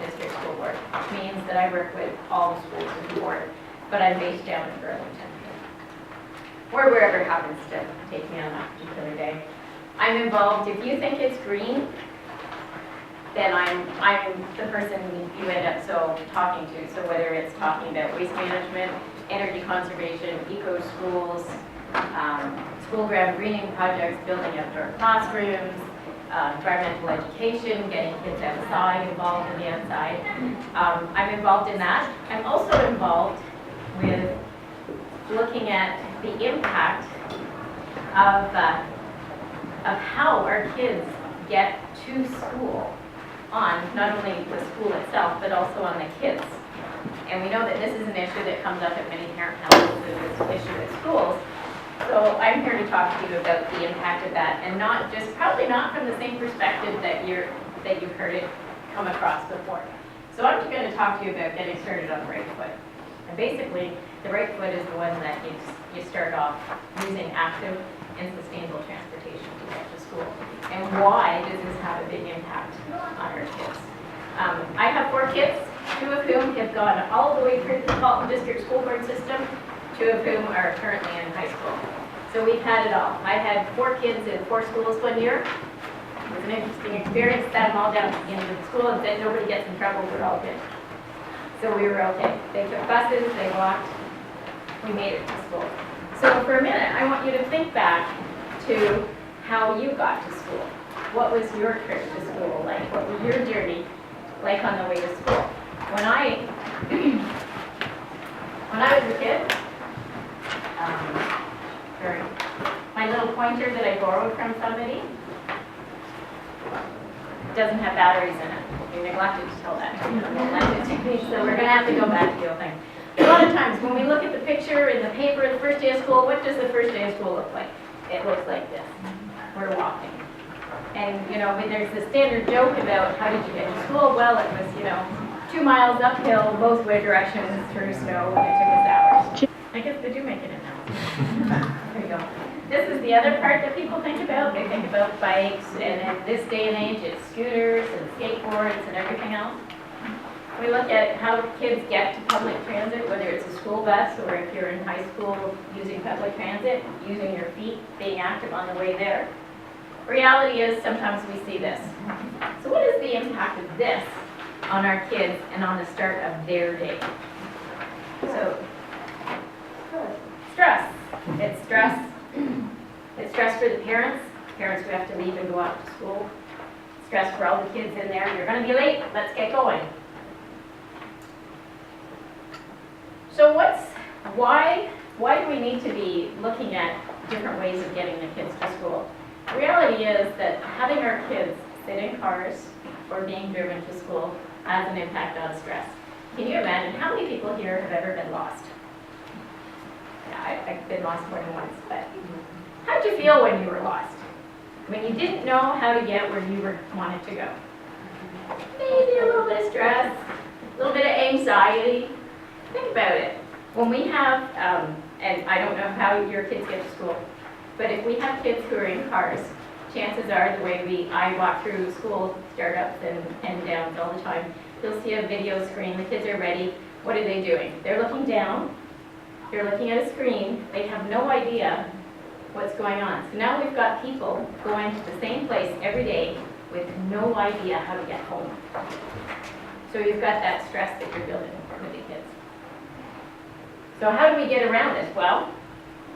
district school board, which means that I work with all the schools in the board, but I'm based down in Burlington, or wherever happens to take me on that particular day. I'm involved, if you think it's green, then I'm the person you end up talking to. So whether it's talking about waste management, energy conservation, eco schools, school ground greening projects, building outdoor classrooms, environmental education, getting kids outside, involved in the outside. I'm involved in that. I'm also involved with looking at the impact of how our kids get to school, on not only the school itself, but also on the kids. And we know that this is an issue that comes up at many parent households, and it's an issue at schools. So I'm here to talk to you about the impact of that, and not just, probably not from the same perspective that you've heard it come across before. So I'm going to talk to you about getting started on the right foot. And basically, the right foot is the one that you start off using active and sustainable transportation to get to school. And why does this have a big impact on our kids? I have 4 kids, 2 of whom have gone all the way through the Halton District School Board system, 2 of whom are currently in high school. So we've had it all. I had 4 kids in 4 schools one year. It was an interesting experience. Sat them all down at the end of the school and said, nobody gets in trouble, we're all good. So we were okay. They took buses, they walked, we made it to school. So for a minute, I want you to think back to how you got to school. What was your trip to school like? What was your journey like on the way to school? When I was a kid, my little pointer that I borrowed from somebody doesn't have batteries in it. You neglected to tell that. So we're going to have to go back to the old thing. A lot of times when we look at the picture in the paper, the first day of school, what does the first day of school look like? It looks like this. We're walking. And, there's the standard joke about how did you get to school? Well, it was, 2 miles uphill, both way directions through snow, and it took us hours. I guess they do make it in now. There you go. This is the other part that people think about. They think about bikes, and in this day and age, it's scooters and skateboards and everything else. We look at how kids get to public transit, whether it's a school bus or if you're in high school using public transit, using your feet, being active on the way there. Reality is sometimes we see this. So what is the impact of this on our kids and on the start of their day? So, stress. It's stress. It's stress for the parents who have to leave and go out to school. Stress for all the kids in there. You're going to be late. Let's get going. So why do we need to be looking at different ways of getting the kids to school? The reality is that having our kids sit in cars or being driven to school has an impact on stress. Can you imagine how many people here have ever been lost? Yeah, I've been lost more than once, but how did you feel when you were lost? When you didn't know how to get where you wanted to go? Maybe a little bit of stress, a little bit of anxiety. Think about it. When we have, and I don't know how your kids get to school, but if we have kids who are in cars, chances are the way I walk through school startups and downs all the time, you'll see a video screen. The kids are ready. What are they doing? They're looking down. They're looking at a screen. They have no idea what's going on. So now we've got people going to the same place every day with no idea how to get home. So you've got that stress that you're building with the kids. So how do we get around this? Well,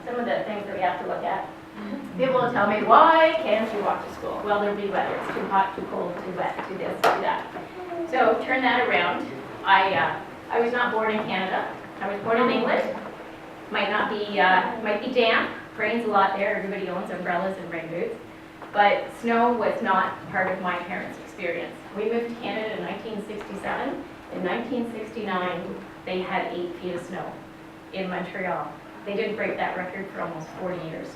some of the things that we have to look at. People will tell me, why can't you walk to school? Well, there'll be weather. It's too hot, too cold, too wet, too this, too that. So turn that around. I was not born in Canada. I was born in England. Might be damp. Rains a lot there. Everybody owns umbrellas and rain boots. But snow was not part of my parents' experience. We moved to Canada in 1967. In 1969, they had 8 feet of snow in Montreal. They didn't break that record for almost 40 years.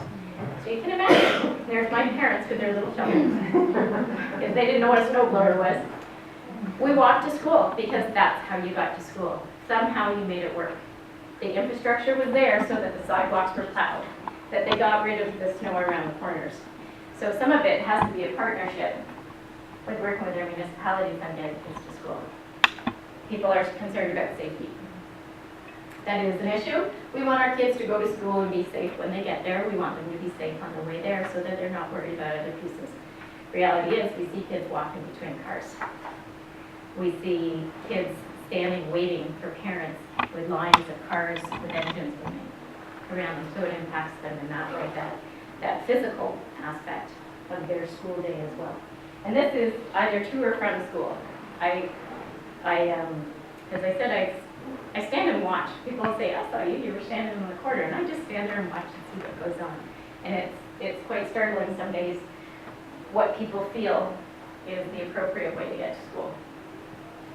So you can imagine, there's my parents with their little children, because they didn't know what a snowblower was. We walked to school because that's how you got to school. Somehow you made it work. The infrastructure was there so that the sidewalks were plowed, that they got rid of the snow around the corners. So some of it has to be a partnership with working with their municipalities on getting kids to school. people are concerned about safety. That is an issue. We want our kids to go to school and be safe when they get there. We want them to be safe on the way there so that they're not worried about other pieces. Reality is we see kids walking between cars. We see kids standing waiting for parents with lines of cars with engines running around them, so it impacts them in that way, that physical aspect of their school day as well. And this is either to or from school. As I said, I stand and watch. People say, I saw you were standing in the corner, and I just stand there and watch and see what goes on. And it's quite startling some days what people feel is the appropriate way to get to school.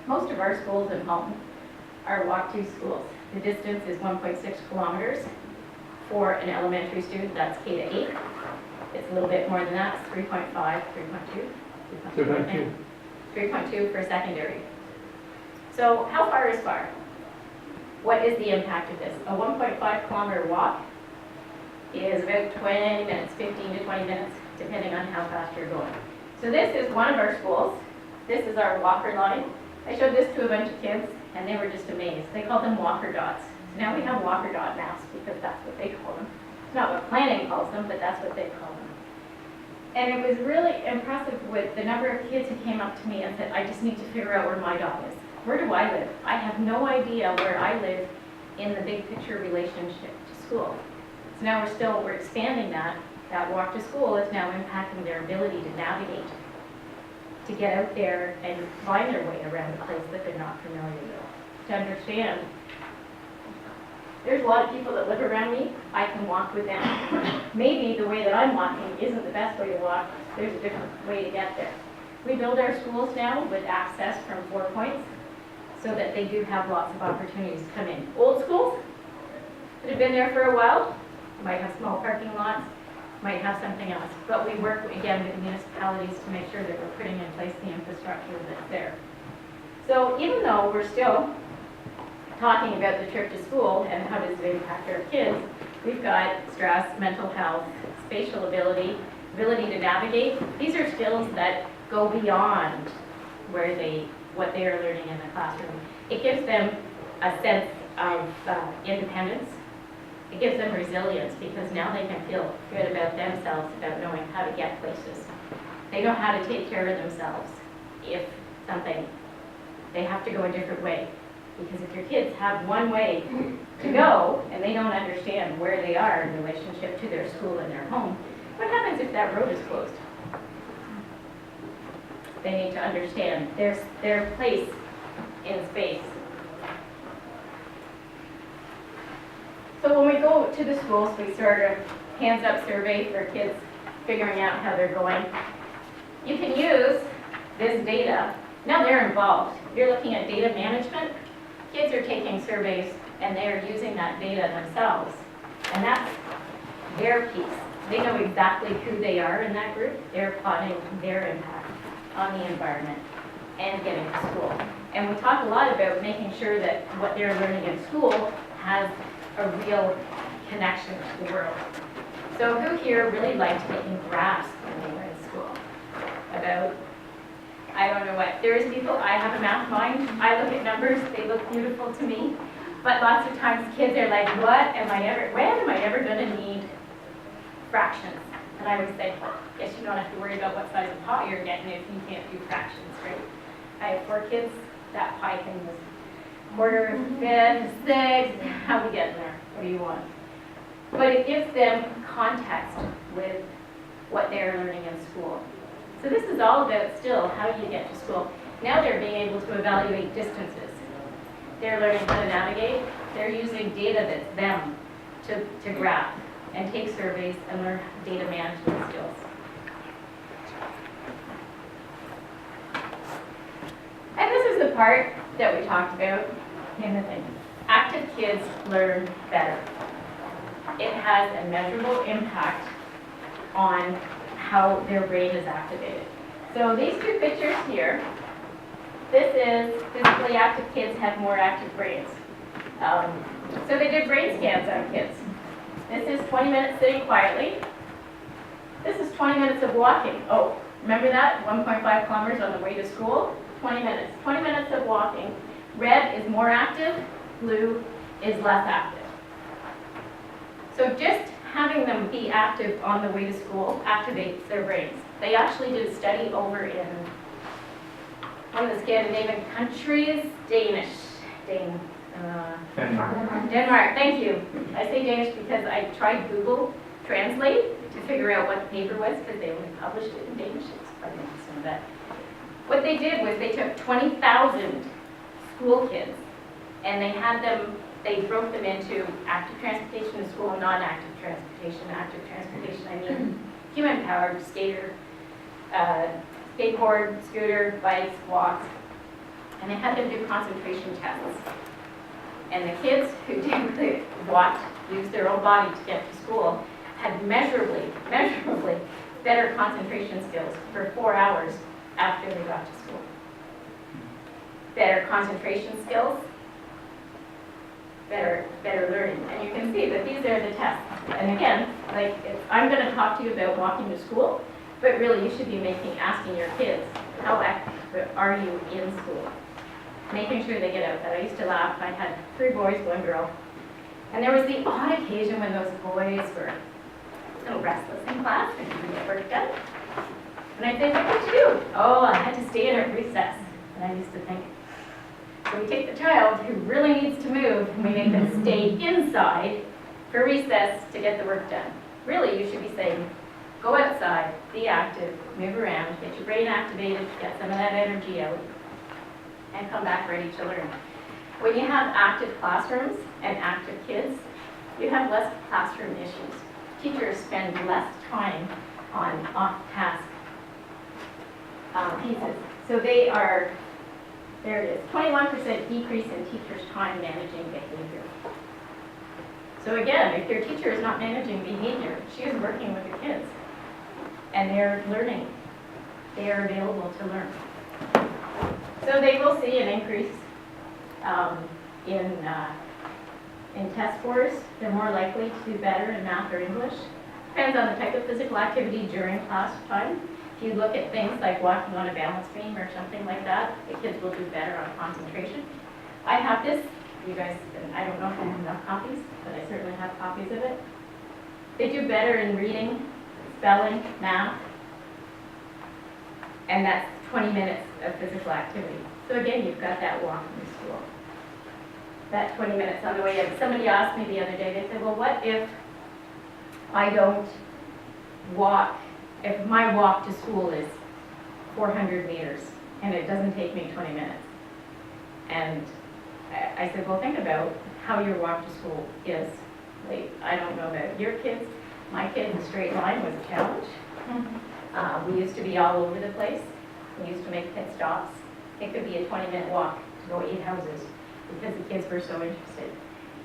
Most of our schools in Halton are walk-to schools. The distance is 1.6 kilometers for an elementary student, that's K to 8. It's a little bit more than that, it's 3.5, 3.2. 3.2 for secondary. So how far is far? What is the impact of this? A 1.5 kilometer walk is about 20 minutes, 15 to 20 minutes, depending on how fast you're going. So this is one of our schools. This is our walker line. I showed this to a bunch of kids, and they were just amazed. They called them walker dots. So now we have walker dot maps because that's what they call them. It's not what planning calls them, but that's what they call them. And it was really impressive with the number of kids who came up to me and said, I just need to figure out where my dot is. Where do I live? I have no idea where I live in the big picture relationship to school. So now we're expanding that. That walk to school is now impacting their ability to navigate, to get out there and find their way around a place that they're not familiar with, to understand. There's a lot of people that live around me. I can walk with them. Maybe the way that I'm walking isn't the best way to walk. There's a different way to get there. We build our schools now with access from 4 points so that they do have lots of opportunities to come in. Old schools that have been there for a while might have small parking lots, might have something else. But we work, again, with municipalities to make sure that we're putting in place the infrastructure that's there. So even though we're still talking about the trip to school and how does it impact our kids, we've got stress, mental health, spatial ability, ability to navigate. These are skills that go beyond what they are learning in the classroom. It gives them a sense of independence. It gives them resilience because now they can feel good about themselves, about knowing how to get places. They know how to take care of themselves if they have to go a different way. Because if your kids have one way to go and they don't understand where they are in relationship to their school and their home, what happens if that road is closed? They need to understand their place in space. So when we go to the schools, we sort of hands up survey for kids figuring out how they're going. You can use this data. Now they're involved. You're looking at data management. Kids are taking surveys and they're using that data themselves. And that's their piece. They know exactly who they are in that group. They're plotting their impact on the environment and getting to school. And we talk a lot about making sure that what they're learning in school has a real connection to the world. So who here really liked making graphs when they were in school? About, I don't know what, there is people, I have a math mind, I look at numbers, they look beautiful to me, but lots of times kids are like, when am I ever going to need fractions? And I would say, well, guess you don't have to worry about what size of pot you're getting if you can't do fractions, right? I have 4 kids, that pie thing was quarter, fifth, sixth, how we getting there? What do you want? But it gives them context with what they're learning in school. So this is all about still how do you get to school. Now they're being able to evaluate distances. They're learning how to navigate. They're using data that's them to graph and take surveys and learn data management skills. And this is the part that we talked about in the thing. Active kids learn better. It has a measurable impact on how their brain is activated. So these 2 pictures here, this is physically active kids have more active brains. So they did brain scans on kids. This is 20 minutes sitting quietly. This is 20 minutes of walking. Oh, remember that? 1.5 kilometers on the way to school? 20 minutes. 20 minutes of walking Red is more active, blue is less active. So just having them be active on the way to school activates their brains. They actually did a study over in one of the Scandinavian countries, Denmark, thank you. I say Danish because I tried Google Translate to figure out what the paper was because they only published it in Danish. It's quite interesting. But what they did was they took 20,000 school kids and they broke them into active transportation to school and non-active transportation. Active transportation, I mean human-powered skater, skateboard, scooter, bikes, walks, and they had them do concentration tests. And the kids who did use their own body to get to school had measurably better concentration skills for 4 hours after they got to school. Better concentration skills, better learning. And you can see that these are the tests. And again, like I'm going to talk to you about walking to school, but really you should be asking your kids, how active are you in school? Making sure they get outside. I used to laugh. I had 3 boys, 1 girl. And there was the odd occasion when those boys were a little restless in class and couldn't get work done. And I'd say, what did you do? Oh, I had to stay in at recess. And I used to think, so we take the child who really needs to move and we make them stay inside for recess to get the work done. Really, you should be saying, go outside, be active, move around, get your brain activated, get some of that energy out, and come back ready to learn. When you have active classrooms and active kids, you have less classroom issues. Teachers spend less time on off-task pieces. So there it is, 21% decrease in teachers' time managing behavior. So again, if your teacher is not managing behavior, she is working with the kids. And they're learning. They are available to learn. So they will see an increase in test scores. They're more likely to do better in math or English. Depends on the type of physical activity during class time. If you look at things like walking on a balance beam or something like that, the kids will do better on concentration. I have this. You guys, I don't know if I have enough copies, but I certainly have copies of it. They do better in reading, spelling, math, and that's 20 minutes of physical activity. So again, you've got that walk in school. That 20 minutes on the way in. Somebody asked me the other day, they said, well, what if I don't walk, if my walk to school is 400 meters and it doesn't take me 20 minutes? And I said, well, think about how your walk to school is. Like, I don't know about your kids. My kid, the straight line was a challenge. We used to be all over the place. We used to make pit stops. It could be a 20-minute walk to go 8 houses because the kids were so interested.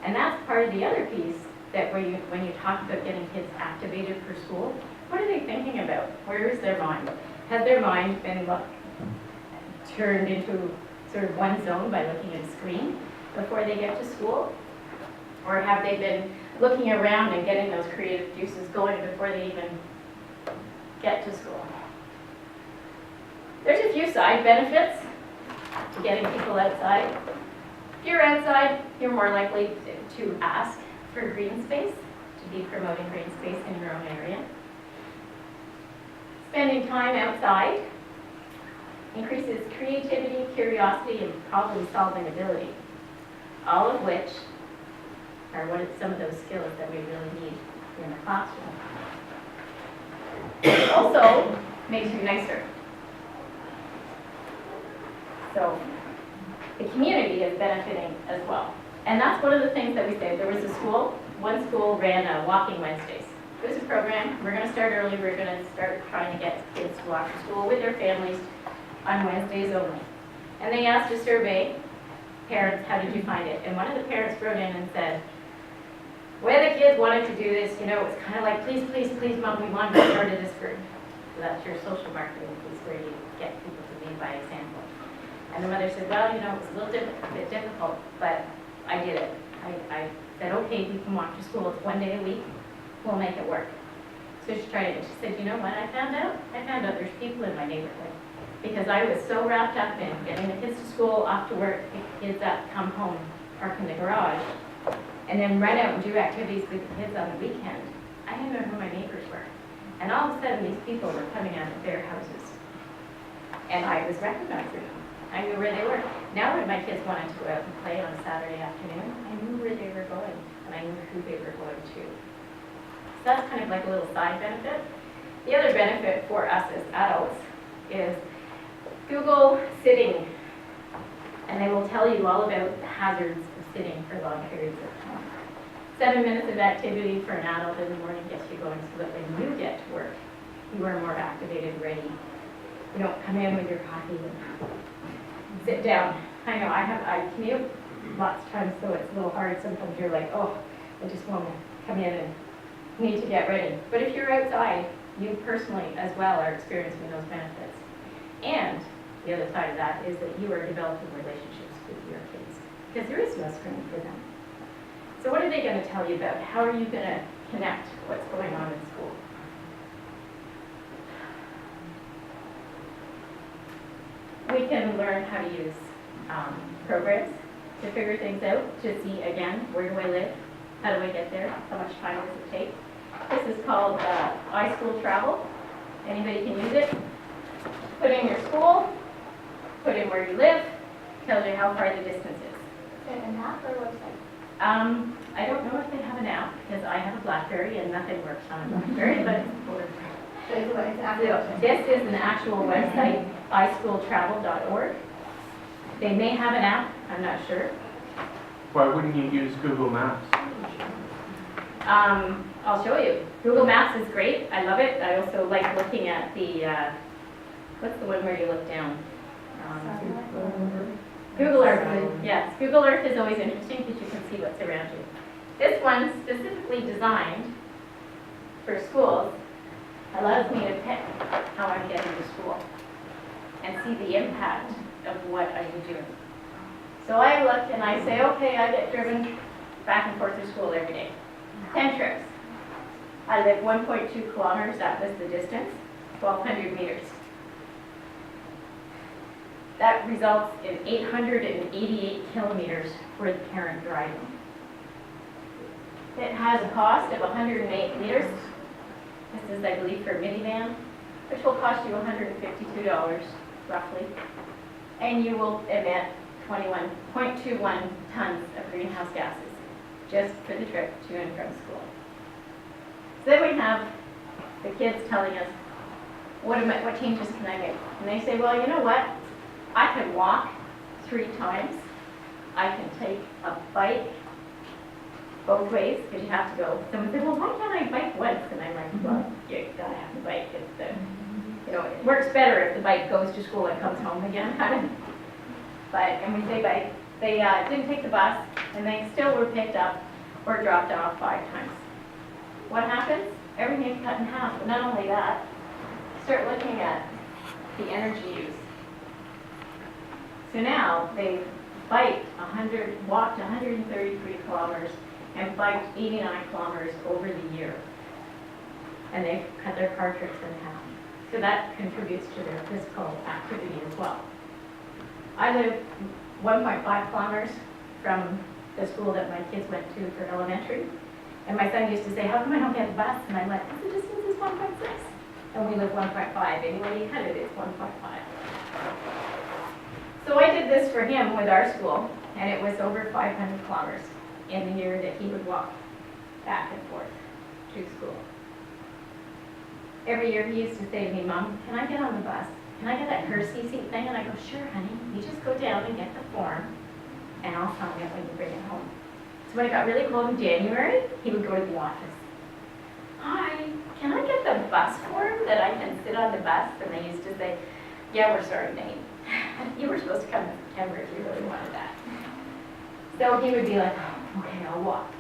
And that's part of the other piece that when you talk about getting kids activated for school, what are they thinking about? Where is their mind? Has their mind been turned into sort of one zone by looking at a screen before they get to school? Or have they been looking around and getting those creative juices going before they even get to school? There's a few side benefits to getting people outside. If you're outside, you're more likely to ask for green space, to be promoting green space in your own area. Spending time outside increases creativity, curiosity, and problem-solving ability, all of which are some of those skills that we really need in the classroom. It also makes you nicer. So the community is benefiting as well. And that's one of the things that we say. There was a school, one school ran Walking Wednesdays. It was a program. We're going to start early. We're going to start trying to get kids to walk to school with their families on Wednesdays only. And they asked to survey parents, how did you find it? And one of the parents wrote in and said, when the kids wanted to do this, you know, it's kind of like, please, please, please, Mom, we want to start this group. So that's your social marketing piece where you get people to lead by example. And the mother said, well, you know, it was a little bit difficult, but I did it. I said, okay, you can walk to school. It's 1 day a week. We'll make it work. So she tried it. She said, you know what I found out? I found out there's people in my neighborhood because I was so wrapped up in getting the kids to school, off to work, the kids that come home, park in the garage, and then run out and do activities with the kids on the weekend. I didn't know who my neighbors were. And all of a sudden, these people were coming out of their houses. And I was recognizing them. I knew where they were. Now when my kids wanted to go out and play on a Saturday afternoon, I knew where they were going, and I knew who they were going to. So that's kind of like a little side benefit. The other benefit for us as adults is Google sitting, and they will tell you all about the hazards of sitting for long periods of time. 7 minutes of activity for an adult in the morning gets you going so that when you get to work, you are more activated, ready. You don't come in with your coffee and sit down. I know I commute lots of times, so it's a little hard. Sometimes you're like, oh, I just want to come in and need to get ready. But if you're outside, you personally as well are experiencing those benefits. And the other side of that is that you are developing relationships with your kids, because there is no screen for them. So what are they going to tell you about? How are you going to connect what's going on in school? We can learn how to use programs to figure things out, to see, again, where do I live? How do I get there? How much time does it take? This is called iSchool Travel. Anybody can use it. Put in your school, put in where you live, tells you how far the distance is. Is it an app or a website? I don't know if they have an app, because I have a BlackBerry and nothing works on a BlackBerry, but it's cool. So it's an So this is an actual website, ischooltravel.org. They may have an app, I'm not sure. Why wouldn't you use Google Maps? I'll show you. Google Maps is great. I love it. I also like looking at the, what's the one where you look down? Google Earth. Yes, Google Earth is always interesting because you can see what's around you. This one, specifically designed for schools, allows me to pick how I'm getting to school and see the impact of what I'm doing. So I look and I say, okay, I get driven back and forth to school every day. 10 trips. I live 1.2 kilometers, that was the distance, 1,200 meters. That results in 888 kilometers for the parent driving. It has a cost of 108 liters. This is, I believe, for a minivan, which will cost you $152 roughly. And you will emit 21.21 tons of greenhouse gases just for the trip to and from school. So then we have the kids telling us, what changes can I make? And they say, well, you know what? I can walk 3 times. I can take a bike both ways, because you have to go. Someone said, well, why can't I bike once? And I'm like, well, you gotta have the bike. It works better if the bike goes to school and comes home again, kind of. But, and we say bike, they didn't take the bus, and they still were picked up or dropped off 5 times. What happens? Everything's cut in half. But not only that, start looking at the energy use. So now they've walked 133 kilometers and biked 89 kilometers over the year. And they've cut their car trips in half. So that contributes to their physical activity as well. I live 1.5 kilometers from the school that my kids went to for elementary. And my son used to say, how come I don't get the bus? And I'm like, the distance is 1.6. And we live 1.5. Anyway, you cut it, it's 1.5. So I did this for him with our school, and it was over 500 kilometers in the year that he would walk back and forth to school. Every year he used to say to me, Mom, can I get on the bus? Can I get that courtesy seat thing? And I go, sure, honey. You just go down and get the form, and I'll sign it when you bring it home. So when it got really cold in January, he would go to the office. Hi, can I get the bus form that I can sit on the bus? And they used to say, yeah, we're sorry, Nate. You were supposed to come in September if you really wanted that. So he would be like, oh, okay, I'll walk.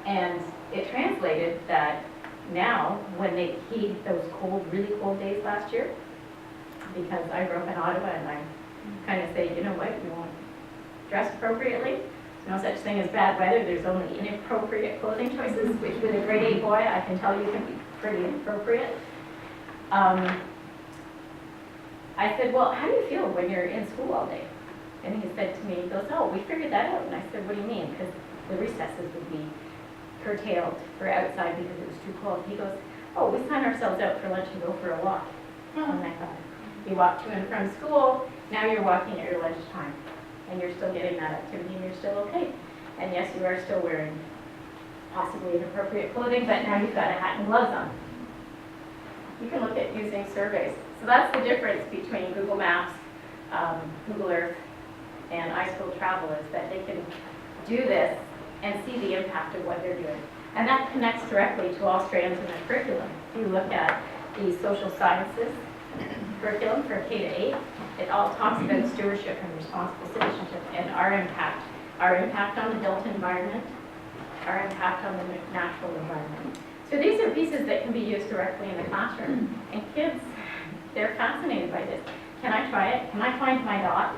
And it translated that now, when they heat those cold, really cold days last year, because I grew up in Ottawa and I kind of say, you know what, you want to dress appropriately. There's no such thing as bad weather, there's only inappropriate clothing choices, which with a grade 8 boy, I can tell you can be pretty inappropriate. I said, well, how do you feel when you're in school all day? And he said to me, he goes, oh, we figured that out. And I said, what do you mean? Because the recesses would be curtailed for outside because it was too cold. He goes, oh, we sign ourselves out for lunch and go for a walk. And I thought, you walk to and from school, now you're walking at your lunchtime, and you're still getting that activity, and you're still okay. And yes, you are still wearing possibly inappropriate clothing, but now you've got a hat and gloves on. You can look at using surveys. So that's the difference between Google Maps, Google Earth, and iSchool Travel is that they can do this and see the impact of what they're doing. And that connects directly to all strands in the curriculum. If you look at the social sciences curriculum for K to 8, it all talks about stewardship and responsible citizenship and our impact on the built environment, our impact on the natural environment. So these are pieces that can be used directly in the classroom. And kids, they're fascinated by this. Can I try it? Can I find my dot?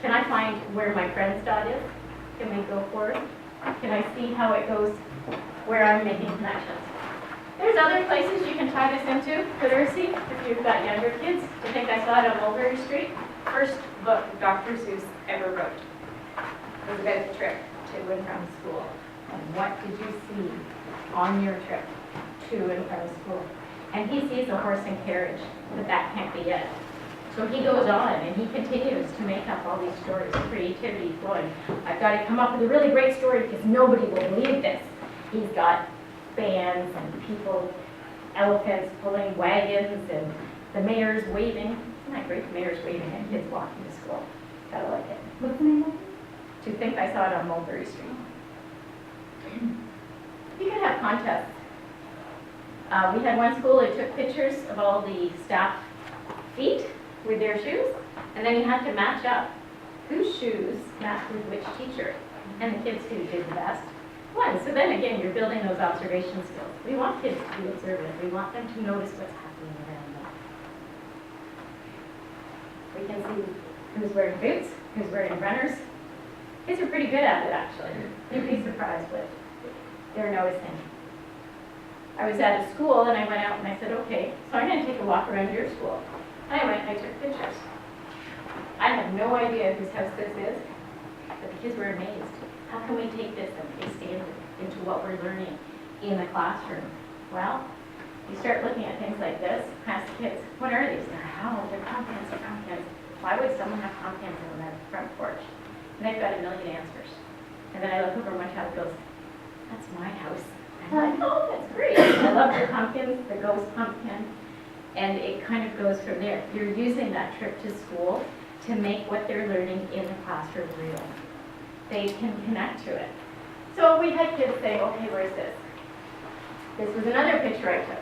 Can I find where my friend's dot is? Can we go forward? Can I see how it goes where I'm making connections? There's other places you can tie this into. Literacy, if you've got younger kids. I think I saw it on Mulberry Street. First book Dr. Seuss ever wrote was about the trip to and from school. And what did you see on your trip to and from school? And he sees a horse and carriage, but that can't be it. So he goes on and he continues to make up all these stories, creativity flowing. I've got to come up with a really great story because nobody will believe this. He's got bands and people, elephants pulling wagons and the mayor's waving. Isn't that great? The mayor's waving and kids walking to school. Gotta like it. What's the name of it? To think I saw it on Mulberry Street. You can have contests. We had one school that took pictures of all the staff feet with their shoes, and then you had to match up whose shoes matched with which teacher, and the kids who did the best won. So then again, you're building those observation skills. We want kids to be observant. We want them to notice what's happening around them. We can see who's wearing boots, who's wearing runners. Kids are pretty good at it, actually. You'd be surprised what they're noticing. I was at a school and I went out and I said, okay, so I'm going to take a walk around your school. And I went and I took pictures. I have no idea whose house this is, but the kids were amazed. How can we take this and expand it into what we're learning in the classroom? Well, you start looking at things like this, ask kids, what are these? They're pumpkins, they're pumpkins. Why would someone have pumpkins on their front porch? And they've got a million answers. And then I look over and one child goes, that's my house. I'm like, oh, that's great. I love your pumpkins, the ghost pumpkin. And it kind of goes from there. You're using that trip to school to make what they're learning in the classroom real. They can connect to it. So we had kids say, okay, where's this? This was another picture I took.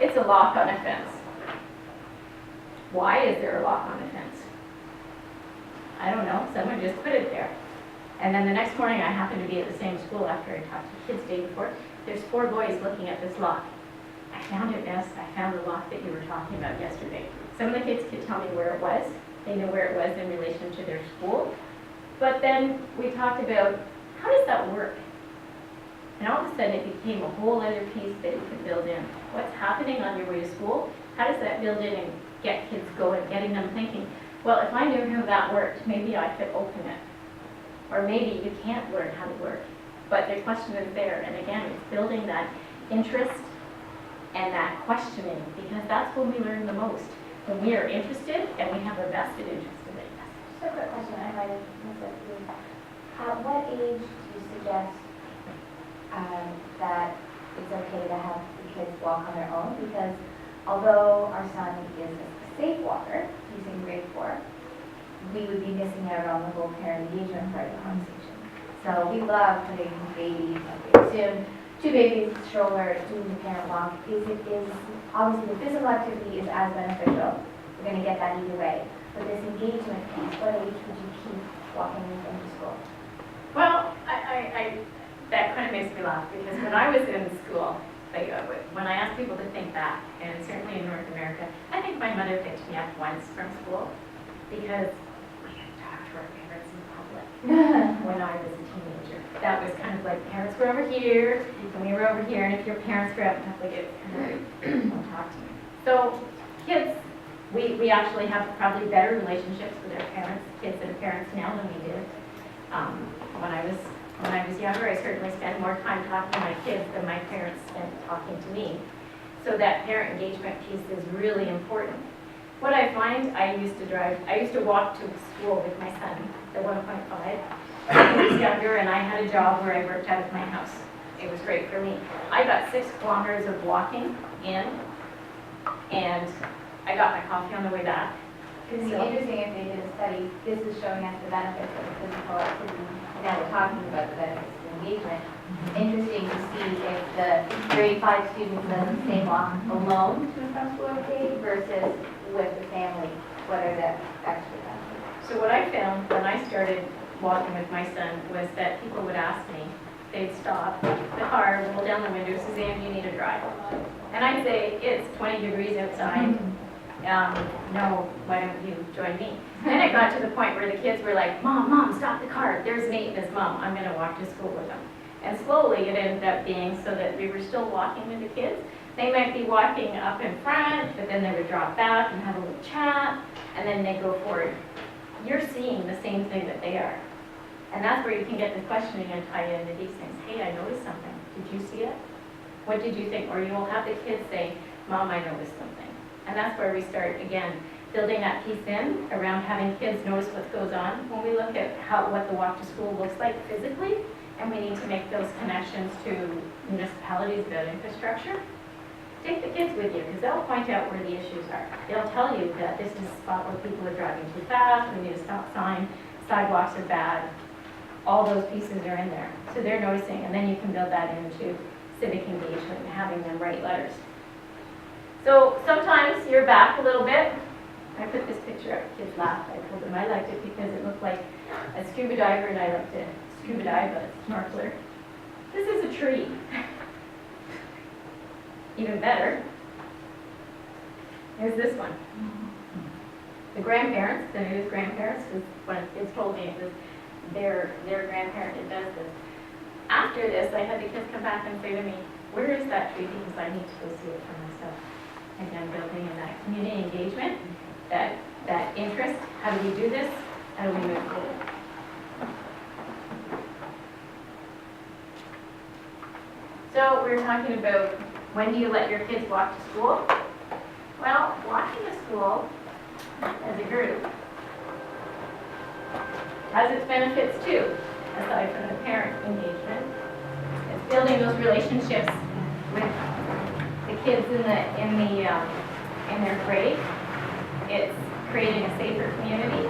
It's a lock on a fence. Why is there a lock on the fence? I don't know. Someone just put it there. And then the next morning, I happened to be at the same school after I talked to kids the day before. There's 4 boys looking at this lock. I found it, Ness. I found the lock that you were talking about yesterday. Some of the kids could tell me where it was. They knew where it was in relation to their school. But then we talked about, how does that work? And all of a sudden, it became a whole other piece that you could build in. What's happening on your way to school? How does that build in and get kids going, getting them thinking, well, if I knew how that worked, maybe I could open it. Or maybe you can't learn how to work. But the question is there. And again, it's building that interest and that questioning, because that's when we learn the most. When we are interested and we have a vested interest in it. Just a quick question, I might have missed it. At what age do you suggest that it's okay to have the kids walk on their own? Because although our son is a safe walker, he's in grade 4, we would be missing out on the whole parent engagement part of the conversation. So we love putting babies, like soon, 2 babies, stroller, doing the parent walk. Is obviously the physical activity is as beneficial. We're going to get that either way. But this engagement piece, what age would you keep walking them to school? Well, that kind of makes me laugh, because when I was in school, when I asked people to think back, and certainly in North America, I think my mother picked me up once from school because we didn't talk to our parents in public when I was a teenager. That was kind of like, parents were over here, and we were over here, and if your parents were out in public, it kind of, don't talk to me. So kids We actually have probably better relationships with our parents, kids and parents now than we did. When I was younger, I certainly spent more time talking to my kids than my parents spent talking to me. So that parent engagement piece is really important. What I find, I used to walk to school with my son, the 1.5. When he was younger, and I had a job where I worked out of my house. It was great for me. I got 6 kilometers of walking in, and I got my coffee on the way back. It's interesting if they did a study, this is showing us the benefits of the physical activity. Now we're talking about the benefits of engagement. Interesting to see if the grade 5 student does the same walk alone to and from school every day versus with the family. What are the extra benefits? So what I found when I started walking with my son was that people would ask me, they'd stop the car, roll down the window, Suzanne, you need a drive. And I'd say, it's 20 degrees outside. No, why don't you join me? Then it got to the point where the kids were like, Mom, stop the car. There's Nate and his mom. I'm going to walk to school with them. And slowly it ended up being so that we were still walking with the kids. They might be walking up in front, but then they would drop back and have a little chat, and then they go forward. You're seeing the same thing that they are. And that's where you can get the questioning and tie into these things. Hey, I noticed something. Did you see it? What did you think? Or you'll have the kids say, Mom, I noticed something. And that's where we start, again, building that piece in around having kids notice what goes on. When we look at what the walk to school looks like physically, and we need to make those connections to municipalities about infrastructure, take the kids with you, because they'll point out where the issues are. They'll tell you that this is a spot where people are driving too fast, we need a stop sign, sidewalks are bad. All those pieces are in there. So they're noticing, and then you can build that into civic engagement and having them write letters. So sometimes you're back a little bit. I put this picture up, kids laughed. I told them I liked it because it looked like a scuba diver, and I liked to scuba dive, but it's a snorkeler. This is a tree. Even better, here's this one. The grandparents, the news grandparents, because one of the kids told me it was their grandparent that does this. After this, I had the kids come back and say to me, where is that tree? Because I need to go see it for myself. Again, building in that community engagement, that interest. How do we do this? How do we move forward? So we're talking about when do you let your kids walk to school? Well, walking to school as a group has its benefits too, aside from the parent engagement. It's building those relationships with the kids in their grade. It's creating a safer community.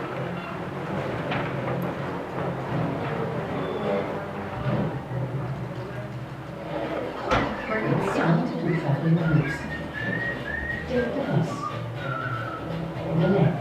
Take the bus. On the left.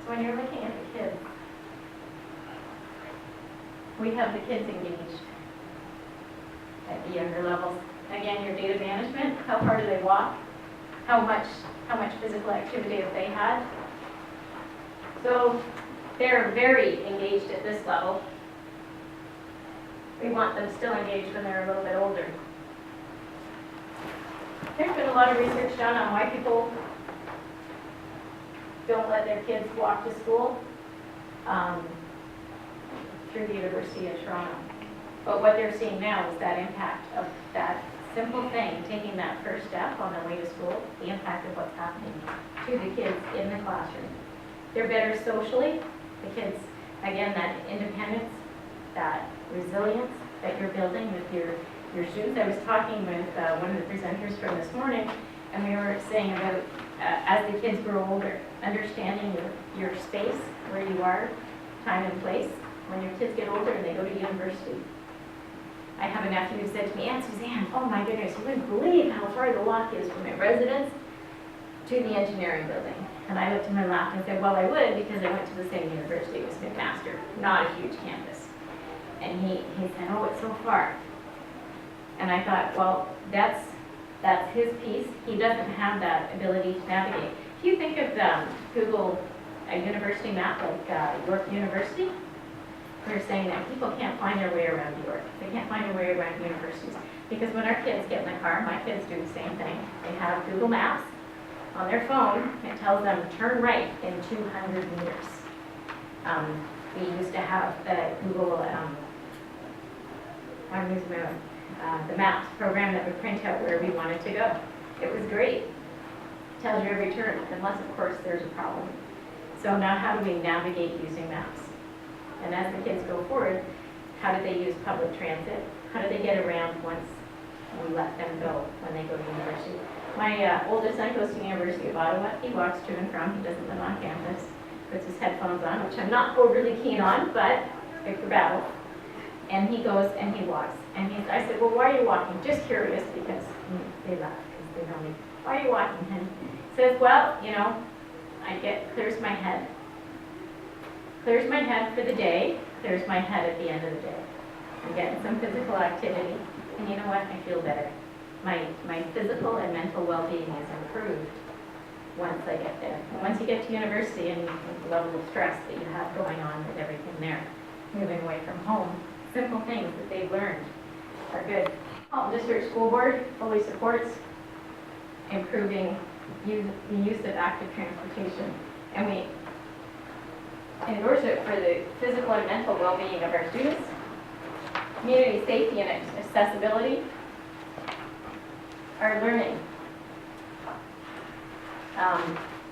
When you're looking at the kids, we have the kids engaged at the younger levels. Again, your data management, how far do they walk? How much physical activity have they had? So they're very engaged at this level. We want them still engaged when they're a little bit older. There's been a lot of research done on why people don't let their kids walk to school through the University of Toronto. But what they're seeing now is that impact of that simple thing, taking that first step on their way to school, the impact of what's happening to the kids in the classroom. They're better socially. The kids, again, that independence, that resilience that you're building with your students. I was talking with one of the presenters from this morning, and we were saying about as the kids grow older, understanding your space, where you are, time and place. When your kids get older and they go to university, I have a nephew who said to me, Aunt Suzanne, oh my goodness, you wouldn't believe how far the walk is from my residence to the engineering building. And I looked at him and laughed and said, well, I would because I went to the same university as McMaster, not a huge campus. And he said, oh, it's so far. And I thought, well, that's his piece. He doesn't have that ability to navigate. If you think of Google a university map like York University, we're saying that people can't find their way around York. They can't find their way around universities. Because when our kids get in the car, my kids do the same thing. They have Google Maps on their phone. It tells them turn right in 200 meters. We used to have the Google, the Maps program that would print out where we wanted to go. It was great. Tells you every turn, unless of course there's a problem. So now how do we navigate using maps? And as the kids go forward, how do they use public transit? How do they get around once we let them go when they go to university? My oldest son goes to the University of Ottawa. He walks to and from. He doesn't live on campus. Puts his headphones on, which I'm not overly keen on, but pick for battle. And he goes and he walks. And I said, well, why are you walking? Just curious, because they laugh because they know me. Why are you walking? And he says, well, you know, clears my head. Clears my head for the day, clears my head at the end of the day. I'm getting some physical activity, and you know what? I feel better. My physical and mental well-being is improved once I get there. And once you get to university and the level of stress that you have going on with everything there, moving away from home, simple things that they've learned are good. Halton District School Board fully supports improving the use of active transportation, and we endorse it for the physical and mental well-being of our students, community safety and accessibility, our learning,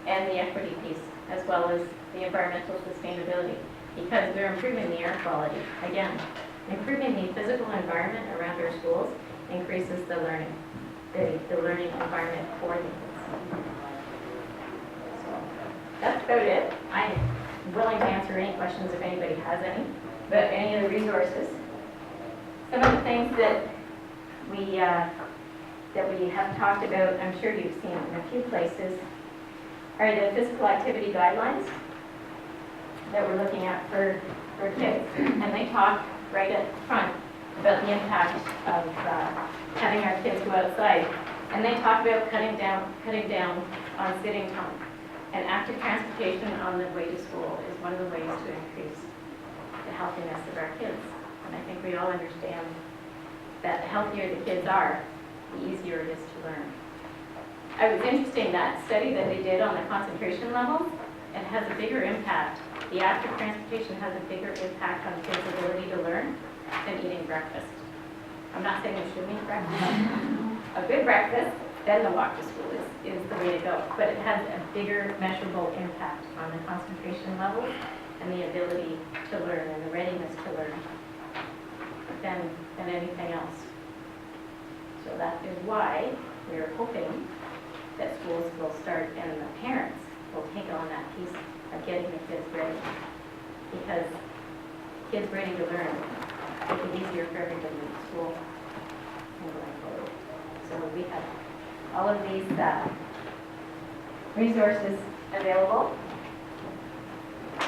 and the equity piece, as well as the environmental sustainability, because we're improving the air quality. Again, improving the physical environment around our schools increases the learning environment for the kids. So that's about it. I'm willing to answer any questions if anybody has any, but any of the resources. Some of the things that we have talked about, I'm sure you've seen in a few places, are the physical activity guidelines that we're looking at for kids. And they talk right up front about the impact of having our kids go outside. And they talk about cutting down on sitting time. And active transportation on the way to school is one of the ways to increase the healthiness of our kids. And I think we all understand that the healthier the kids are, the easier it is to learn. I was interested in that study that they did on the concentration levels. It has a bigger impact. The active transportation has a bigger impact on kids' ability to learn than eating breakfast. I'm not saying you shouldn't eat breakfast. A good breakfast, then the walk to school is the way to go. But it has a bigger measurable impact on the concentration levels and the ability to learn and the readiness to learn than anything else. So that is why we're hoping that schools will start and the parents will take on that piece of getting the kids ready. Because kids ready to learn, make it easier for everybody in school and going forward. So we have all of these resources available,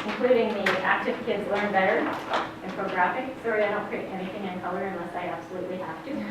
including the Active Kids Learn Better infographic. Sorry, I don't print anything in color unless I absolutely have to.